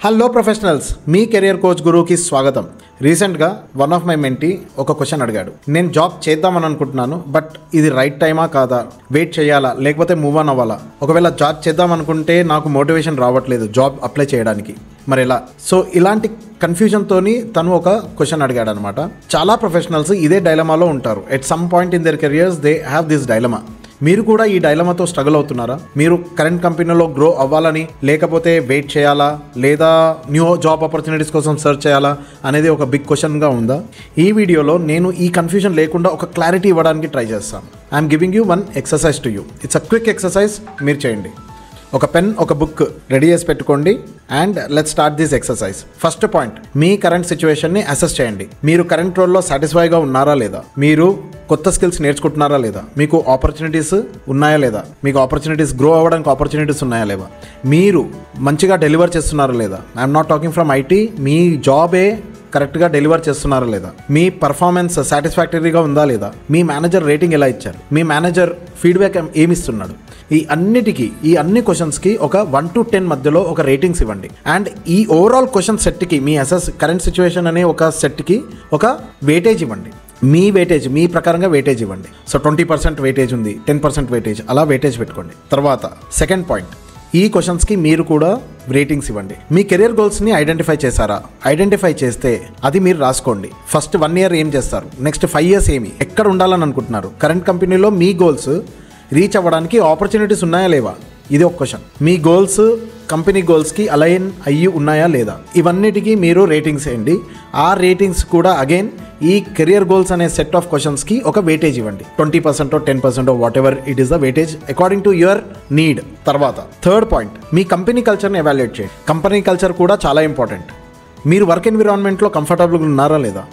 Hello professionals, మీ career coach గురువుకి స్వాగతం. రీసెంట్గా వన్ ఆఫ్ మై మెంటీ ఒక క్వశ్చన్ అడిగాడు. నేను జాబ్ చేద్దామని అనుకుంటున్నాను, బట్ ఇది రైట్ టైమా కాదా, వెయిట్ చేయాలా లేకపోతే మూవ్ ఆన్ అవ్వాలా, ఒకవేళ జాబ్ చేద్దాం అనుకుంటే నాకు మోటివేషన్ రావట్లేదు జాబ్ అప్లై చేయడానికి, మరి ఎలా? సో ఇలాంటి కన్ఫ్యూజన్తోని తను ఒక క్వశ్చన్ అడిగాడు అనమాట. చాలా ప్రొఫెషనల్స్ ఇదే డైలమాలో ఉంటారు. At some point in there careers they have this dilemma. మీరు కూడా ఈ డైలమాతో స్ట్రగుల్ అవుతున్నారా? మీరు కరెంట్ కంపెనీలో గ్రో అవ్వాలని, లేకపోతే వెయిట్ చేయాలా, లేదా న్యూ జాబ్ ఆపర్చునిటీస్ కోసం సెర్చ్ చేయాలా అనేది ఒక బిగ్ క్వశ్చన్గా ఉందా? ఈ వీడియోలో నేను ఈ కన్ఫ్యూజన్ లేకుండా ఒక క్లారిటీ ఇవ్వడానికి ట్రై చేస్తాను. I'm giving you one exercise to you. It's a quick exercise. మీరు చేయండి. ఒక పెన్, ఒక బుక్ రెడీ చేసి పెట్టుకోండి and let's start this exercise. First point, మీ కరెంట్ సిచ్యువేషన్ని అసెస్ చేయండి. మీరు కరెంట్ రోల్లో సాటిస్ఫైగా ఉన్నారా లేదా? మీరు కొత్త స్కిల్స్ నేర్చుకుంటున్నారా లేదా? మీకు ఆపర్చునిటీస్ ఉన్నాయా లేదా? మీకు ఆపర్చునిటీస్ గ్రో అవ్వడానికి ఆపర్చునిటీస్ ఉన్నాయా లేదా? మీరు మంచిగా డెలివర్ చేస్తున్నారా లేదా? I'm not talking from IT. మీ జాబే కరెక్ట్గా డెలివర్ చేస్తున్నారా లేదా? మీ పర్ఫార్మెన్స్ సాటిస్ఫాక్టరీగా ఉందా లేదా? మీ మేనేజర్ రేటింగ్ ఎలా ఇచ్చారు? మీ మేనేజర్ ఫీడ్బ్యాక్ ఏమిస్తున్నాడు? ఈ అన్ని క్వశ్చన్స్కి ఒక 1 to 10 మధ్యలో ఒక రేటింగ్స్ ఇవ్వండి. అండ్ ఈ ఓవరాల్ క్వశ్చన్ సెట్కి, మీ అసెస్ కరెంట్ సిచ్యువేషన్ అనే ఒక సెట్కి ఒక వెయిటేజ్ ఇవ్వండి. మీ ప్రకారంగా వెయిటేజ్ ఇవ్వండి. సో 20% వెయిటేజ్ ఉంది, 10% వెయిటేజ్, అలా వెయిటేజ్ పెట్టుకోండి. తర్వాత సెకండ్ పాయింట్, ఈ క్వశ్చన్స్కి మీరు కూడా రేటింగ్స్ ఇవ్వండి. మీ కెరియర్ గోల్స్ని ఐడెంటిఫై చేశారా? ఐడెంటిఫై చేస్తే అది మీరు రాసుకోండి. ఫస్ట్ 1 year ఏం చేస్తారు, నెక్స్ట్ 5 years ఏమి, ఎక్కడ ఉండాలని అనుకుంటున్నారు, కరెంట్ కంపెనీలో మీ గోల్స్ రీచ్ అవ్వడానికి ఆపర్చునిటీస్ ఉన్నాయా లేవా, ఇది ఒక క్వశ్చన్. మీ గోల్స్ కంపెనీ గోల్స్కి అలైన్ అయ్యి ఉన్నాయా లేదా, ఇవన్నిటికీ మీరు రేటింగ్స్ వేయండి. ఆ రేటింగ్స్ కూడా అగైన్ ఈ కెరియర్ గోల్స్ అనే సెట్ ఆఫ్ క్వశ్చన్స్కి ఒక వెయిటేజ్ ఇవ్వండి. 20% 10% what ever it is the weightage according to your need. తర్వాత థర్డ్ పాయింట్, మీ కంపెనీ కల్చర్ని ఎవాల్యుయేట్ చేయండి. కంపెనీ కల్చర్ కూడా చాలా ఇంపార్టెంట్. మీరు వర్క్ ఎన్విరాన్మెంట్లో కంఫర్టబుల్గా ఉన్నారా లేదా?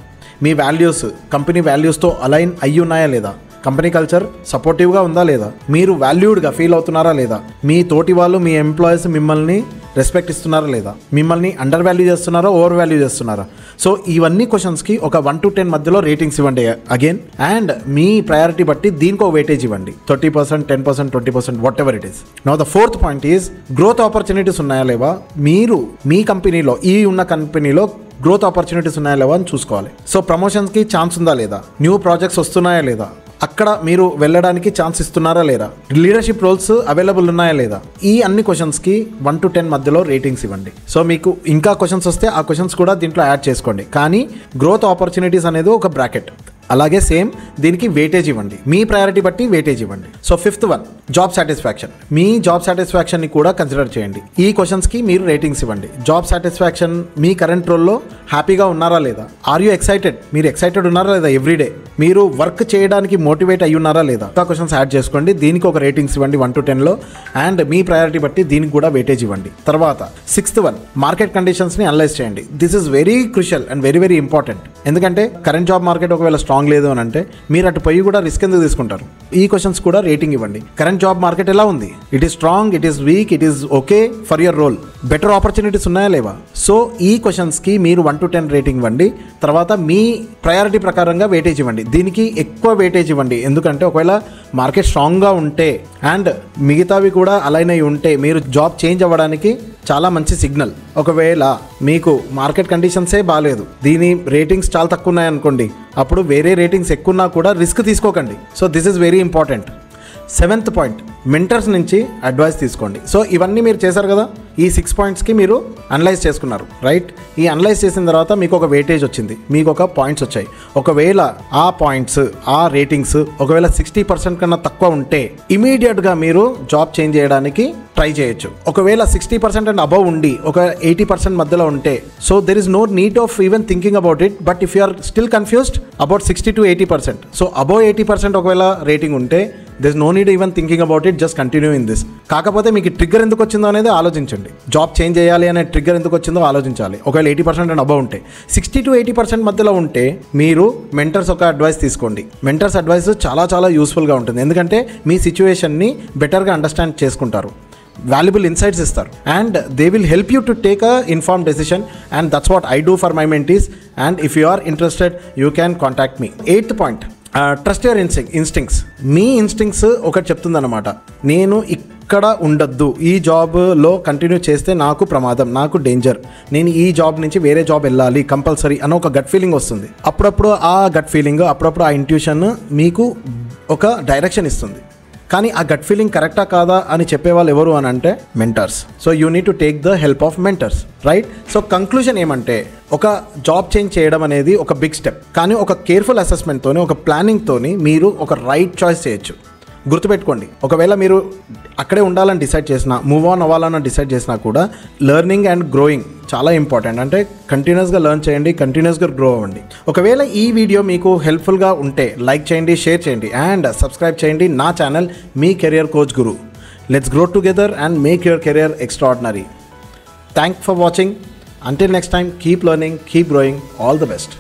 మీ వాల్యూస్ కంపెనీ వాల్యూస్తో అలైన్ అయ్యి ఉన్నాయా లేదా? కంపెనీ కల్చర్ సపోర్టివ్గా ఉందా లేదా? మీరు వాల్యూడ్గా ఫీల్ అవుతున్నారా లేదా? మీ తోటి వాళ్ళు, మీ ఎంప్లాయీస్ మిమ్మల్ని రెస్పెక్ట్ ఇస్తున్నారా లేదా? మిమ్మల్ని అండర్ వాల్యూ చేస్తున్నారా, ఓవర్ వాల్యూ చేస్తున్నారా? సో ఇవన్నీ క్వశ్చన్స్కి ఒక 1 to 10 మధ్యలో రేటింగ్స్ ఇవ్వండి అగైన్. అండ్ మీ ప్రయారిటీ బట్టి దీనికి ఒక వెయిటేజ్ ఇవ్వండి. 30%, 10%, 20%, what ever it is. Now the fourth point is growth opportunities ఉన్నాయా లేవా? మీరు మీ కంపెనీలో, ఉన్న కంపెనీలో గ్రోత్ ఆపర్చునిటీస్ ఉన్నాయా లేవా అని చూసుకోవాలి. సో ప్రమోషన్స్కి ఛాన్స్ ఉందా లేదా? న్యూ ప్రాజెక్ట్స్ వస్తున్నాయా లేదా? అక్కడ మీరు వెళ్ళడానికి ఛాన్స్ ఇస్తున్నారా లేదా? లీడర్షిప్ రోల్స్ అవైలబుల్ ఉన్నాయా లేదా? ఈ అన్ని క్వశ్చన్స్కి 1 to 10 మధ్యలో రేటింగ్స్ ఇవ్వండి. సో మీకు ఇంకా క్వశ్చన్స్ వస్తే ఆ క్వశ్చన్స్ కూడా దీంట్లో యాడ్ చేసుకోండి. కానీ గ్రోత్ ఆపర్చునిటీస్ అనేది ఒక బ్రాకెట్. అలాగే సేమ్ దీనికి వెయిటేజ్ ఇవ్వండి. మీ ప్రయారిటీ బట్టి వెయిటేజ్ ఇవ్వండి. So fifth one, job satisfaction. మీ జాబ్ సాటిస్ఫాక్షన్ని కూడా కన్సిడర్ చేయండి. ఈ క్వశ్చన్స్కి మీరు రేటింగ్స్ ఇవ్వండి. జాబ్ సాటిస్ఫాక్షన్, మీ కరెంట్ రోల్లో హ్యాపీగా ఉన్నారా లేదా? Are you excited? మీరు ఎక్సైటెడ్ ఉన్నారా లేదా? ఎవ్రీడే మీరు వర్క్ చేయడానికి మోటివేట్ అయ్యి ఉన్నారా లేదా? ఆ క్వశ్చన్స్ యాడ్ చేసుకోండి. దీనికి ఒక రేటింగ్స్ ఇవ్వండి 1 to 10లో. అండ్ మీ ప్రయారిటీ బట్టి దీనికి కూడా వెయిటేజ్ ఇవ్వండి. తర్వాత సిక్స్త్ వన్, మార్కెట్ కండిషన్స్ని అనలైజ్ చేయండి. This is very crucial and very very important. ఎందుకంటే కరెంట్ జాబ్ మార్కెట్ ఒకవేళ స్ట్రాంగ్ లేదు అని అంటే మీరు అటు పోయి కూడా రిస్క్ ఎందుకు తీసుకుంటారు? ఈ క్వశ్చన్స్ కూడా రేటింగ్ ఇవ్వండి. కరెంట్ జాబ్ మార్కెట్ ఎలా ఉంది? It is strong, it is weak, it is okay for your role, better opportunities ఉన్నాయా లేవా? సో ఈ క్వశ్చన్స్కి మీరు 1 to 10 రేటింగ్ ఇవ్వండి. తర్వాత మీ ప్రయారిటీ ప్రకారంగా వెయిటేజ్ ఇవ్వండి. దీనికి ఎక్కువ వెయిటేజ్ ఇవ్వండి. ఎందుకంటే ఒకవేళ మార్కెట్ స్ట్రాంగ్గా ఉంటే అండ్ మిగతావి కూడా అలైన్ అయి ఉంటే మీరు జాబ్ చేంజ్ అవ్వడానికి చాలా మంచి సిగ్నల్. ఒకవేళ మీకు మార్కెట్ కండిషన్సే బాగాలేదు, దీని రేటింగ్స్ చాలా తక్కువ ఉన్నాయనుకోండి, అప్పుడు వేరే రేటింగ్స్ ఎక్కువ ఉన్నా కూడా రిస్క్ తీసుకోకండి. So this is very important. Seventh point, mentors నుంచి అడ్వైస్ తీసుకోండి. సో ఇవన్నీ మీరు చేశారు కదా, ఈ 6 పాయింట్స్కి మీరు అనలైజ్ చేసుకున్నారు, రైట్? ఈ అనలైజ్ చేసిన తర్వాత మీకు ఒక వెయిటేజ్ వచ్చింది, మీకు ఒక పాయింట్స్ వచ్చాయి. ఒకవేళ ఆ పాయింట్స్, ఆ రేటింగ్స్ ఒకవేళ 60% కన్నా తక్కువ ఉంటే ఇమీడియట్గా మీరు జాబ్ చేంజ్ చేయడానికి ట్రై చేయొచ్చు. ఒకవేళ 60% అండ్ అబవ్ ఉండి ఒక 80% మధ్యలో ఉంటే, so there is no need of even thinking about it. But if you are still confused about 60 to 80%, so above 80% ఒకవేళ రేటింగ్ ఉంటే there's no need even thinking about it, just continue in this. కాకపోతే మీకు trigger ఎందుకు వచ్చిందో అనేది ఆలోచించండి. Job change చేయాలి అనే ట్రిగ్గర్ ఎందుకు వచ్చిందో ఆలోచించాలి. ఒకవేళ 80% అండ్ అబవ్ ఉంటే, 60 to 80% మధ్యలో ఉంటే మీరు మెంటర్స్ ఒక అడ్వైస్ తీసుకోండి. మెంటర్స్ అడ్వైస్ చాలా చాలా యూస్ఫుల్గా ఉంటుంది. ఎందుకంటే మీ సిచ్యువేషన్ని బెటర్గా అండర్స్టాండ్ చేసుకుంటారు, valuable insights ఇస్తారు, and they will help you to take a informed decision, and that's what I do for my mentees. And if you are interested, you can contact me. 8th point, trust your instincts. Me instincts ఒకటి చెప్తుందన్నమాట, నేను ఇక్కడ ఉండొద్దు, ఈ జాబ్లో continue చేస్తే నాకు ప్రమాదం, నాకు డేంజర్, నేను ఈ జాబ్ నుంచి వేరే జాబ్ వెళ్ళాలి కంపల్సరీ అని ఒక గట్ ఫీలింగ్ వస్తుంది. అప్పుడప్పుడు ఆ గట్ ఫీలింగ్, అప్పుడప్పుడు ఆ ఇంట్యూషన్ మీకు ఒక డైరెక్షన్ ఇస్తుంది. కానీ ఆ గట్ ఫీలింగ్ కరెక్టా కాదా అని చెప్పేవాళ్ళు ఎవరు అని అంటే mentors. So you need to take the help of mentors, right? So conclusion ఏమంటే, ఒక జాబ్ చేంజ్ చేయడం అనేది ఒక బిగ్ స్టెప్, కానీ ఒక కేర్ఫుల్ అసెస్మెంట్తోని, ఒక ప్లానింగ్తోని మీరు ఒక రైట్ చాయిస్ చేయొచ్చు. గుర్తుపెట్టుకోండి, ఒకవేళ మీరు అక్కడే ఉండాలని డిసైడ్ చేసినా, మూవ్ ఆన్ అవ్వాలని డిసైడ్ చేసినా కూడా లెర్నింగ్ అండ్ గ్రోయింగ్ చాలా ఇంపార్టెంట్. అంటే కంటిన్యూస్గా లెర్న్ చేయండి, కంటిన్యూస్గా గ్రో అవ్వండి. ఒకవేళ ఈ వీడియో మీకు హెల్ప్ఫుల్గా ఉంటే లైక్ చేయండి, షేర్ చేయండి అండ్ సబ్స్క్రైబ్ చేయండి నా channel me career coach Guru. Let's grow together and make your career extraordinary. Thank for watching. Until next time, keep learning, keep growing. All the best.